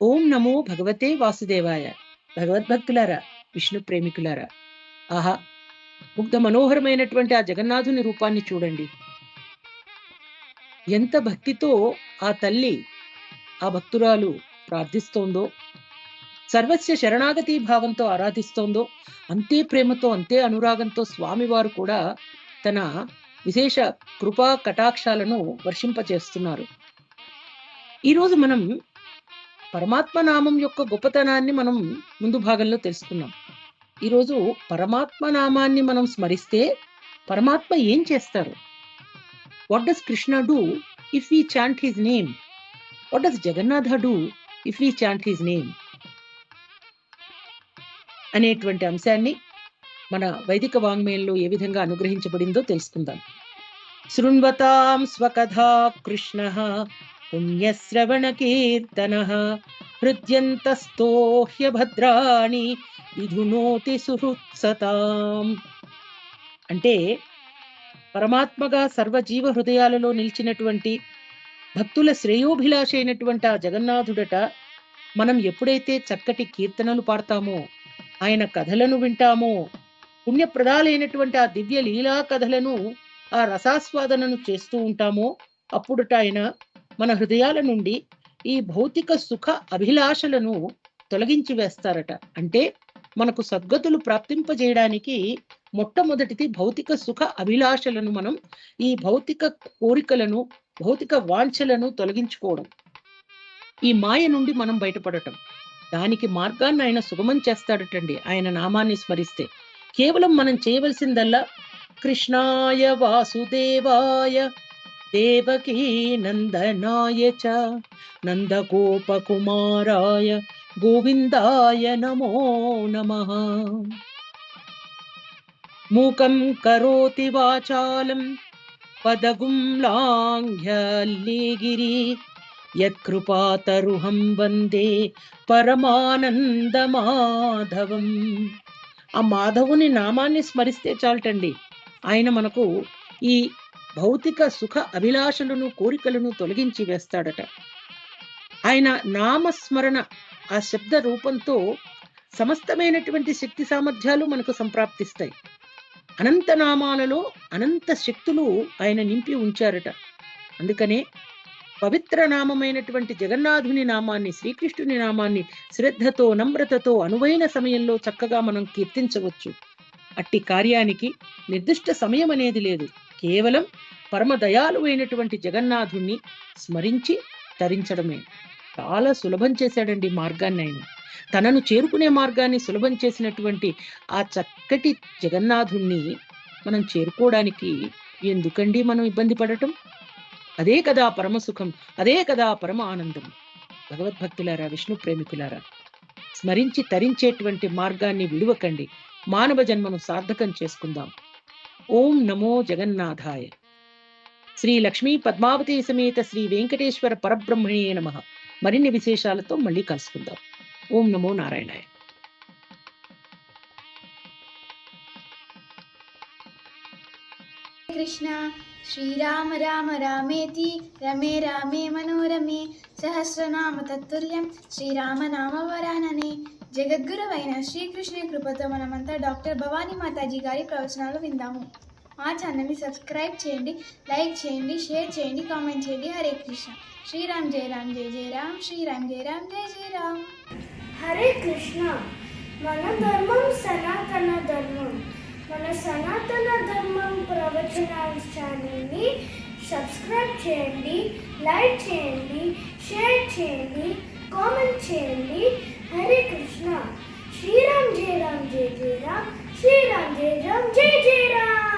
ఓం నమో భగవతే వాసుదేవాయ. భగవద్భక్తులారా, విష్ణు ప్రేమికులారా, ఆహా! ముగ్ధ మనోహరమైనటువంటి ఆ జగన్నాథుని రూపాన్ని చూడండి. ఎంత భక్తితో ఆ తల్లి, ఆ భక్తురాలు ప్రార్థిస్తోందో, సర్వస్య శరణాగతి భావంతో ఆరాధిస్తోందో, అంతే ప్రేమతో, అంతే అనురాగంతో స్వామివారు కూడా తన విశేష కృపా కటాక్షాలను వర్షింపచేస్తున్నారు. ఈరోజు మనం పరమాత్మ నామం యొక్క గొప్పతనాన్ని మనం ముందు భాగంలో తెలుసుకున్నాం. ఈరోజు పరమాత్మ నామాన్ని మనం స్మరిస్తే పరమాత్మ ఏం చేస్తారు? What does Krishna do if we chant his name? What does Jagannath do if we chant his name? అనేటువంటి అంశాన్ని మన వైదిక వాంగ్మయంలో ఏ విధంగా అనుగ్రహించబడిందో తెలుసుకుందాం. శృణ్వతాం స్వకథా కృష్ణ పుణ్యశ్రవణ కీర్తన హృద్యంతస్థో హ్యభద్రాణి విధునోతి సుహృత్సతాం. అంటే పరమాత్మగా సర్వజీవ హృదయాలలో నిలిచినటువంటి భక్తుల శ్రేయోభిలాష అయినటువంటి ఆ జగన్నాథుడట మనం ఎప్పుడైతే చక్కటి కీర్తనలు పాడతామో, ఆయన కథలను వింటామో, పుణ్యప్రదాలైనటువంటి ఆ దివ్య లీలా కథలను, ఆ రసాస్వాదనను చేస్తూ ఉంటామో, అప్పుడుట ఆయన మన హృదయాల నుండి ఈ భౌతిక సుఖ అభిలాషలను తొలగించి వేస్తారట. అంటే మనకు సద్గతులు ప్రాప్తింపజేయడానికి మొట్టమొదటిది భౌతిక సుఖ అభిలాషలను, మనం ఈ భౌతిక కోరికలను, భౌతిక వాంఛలను తొలగించుకోవడం, ఈ మాయ నుండి మనం బయటపడటం. దానికి మార్గాన్ని ఆయన సుగమం చేస్తాడటండి ఆయన నామాన్ని స్మరిస్తే. కేవలం మనం చేయవలసిందల్లా కృష్ణాయ వాసుదేవాయ దేవకీ నందనాయ చ నందగోపకుమారాయ గోవిందాయ నమో నమః. మూకం కరోతి వాచాలం పదగుం లాంఘ్యల్లీగిరి యత్కృపాతరుహం వందే పరమానంద మాధవం. ఆ మాధవుని నామాన్ని స్మరిస్తే చాలటండి, ఆయన మనకు ఈ భౌతిక సుఖ అభిలాషలను, కోరికలను తొలగించి వేస్తాడట. ఆయన నామస్మరణ, ఆ శబ్ద రూపంతో సమస్తమైనటువంటి శక్తి సామర్థ్యాలు మనకు సంప్రాప్తిస్తాయి. అనంత నామాలలో అనంత శక్తులు ఆయన నింపి ఉంచారట. అందుకనే పవిత్ర నామమైనటువంటి జగన్నాథుని నామాన్ని, శ్రీకృష్ణుని నామాన్ని శ్రద్ధతో, నమ్రతతో అనువైన సమయంలో చక్కగా మనం కీర్తించవచ్చు. అట్టి కార్యానికి నిర్దిష్ట సమయం అనేది లేదు. కేవలం పరమదయాలు అయినటువంటి జగన్నాథుణ్ణి స్మరించి తరించడమే. చాలా సులభం చేశాడండి మార్గాన్ని ఆయన. తనను చేరుకునే మార్గాన్ని సులభం చేసినటువంటి ఆ చక్కటి జగన్నాథుణ్ణి మనం చేరుకోవడానికి ఎందుకండి మనం ఇబ్బంది పడటం? అదే కదా పరమ సుఖం, అదే కదా పరమ ఆనందం. భగవద్భక్తులారా, విష్ణు ప్రేమికులారా, స్మరించి తరించేటువంటి మార్గాన్ని విడువకండి. మానవ జన్మను సార్థకం చేసుకుందాం. ఓం నమో జగన్నాథాయ. శ్రీ లక్ష్మీ పద్మావతి సమేత శ్రీ వెంకటేశ్వర పరబ్రహ్మణే నమః. మరిన్ని విశేషాలతో మళ్ళీ కలుసుకుందాం. ఓం నమో నారాయణాయ. కృష్ణ శ్రీరామ రామ రామేతి రమే రామే మనోరమే సహస్రనామ తత్తుల్యం శ్రీరామనామ వరాననే. జగద్గురువైన శ్రీకృష్ణుని కృపతో మనమంతా డాక్టర్ భవానీ మాతాజీ గారి ప్రవచనాలు విందాము. మా ఛానల్ని సబ్స్క్రైబ్ చేయండి, లైక్ చేయండి, షేర్ చేయండి, కామెంట్ చేయండి. హరే కృష్ణ. శ్రీరామ్ జయ రామ్ జయ జయ రామ్, శ్రీరామ్ జయ రామ్ జయ జయ రామ్. హరే కృష్ణ. మన ధర్మం సనాతన ధర్మం. మన సనాతన ధర్మం ప్రవచనాల ఛానల్ని సబ్స్క్రైబ్ చేయండి, లైక్ చేయండి, షేర్ చేయండి, కామెంట్ చేయండి. హరే కృష్ణ. శ్రీరామ్ జయ రామ్ జయ జయ రామ్, శ్రీరామ్ జయ రామ్ జయ జయ రామ్.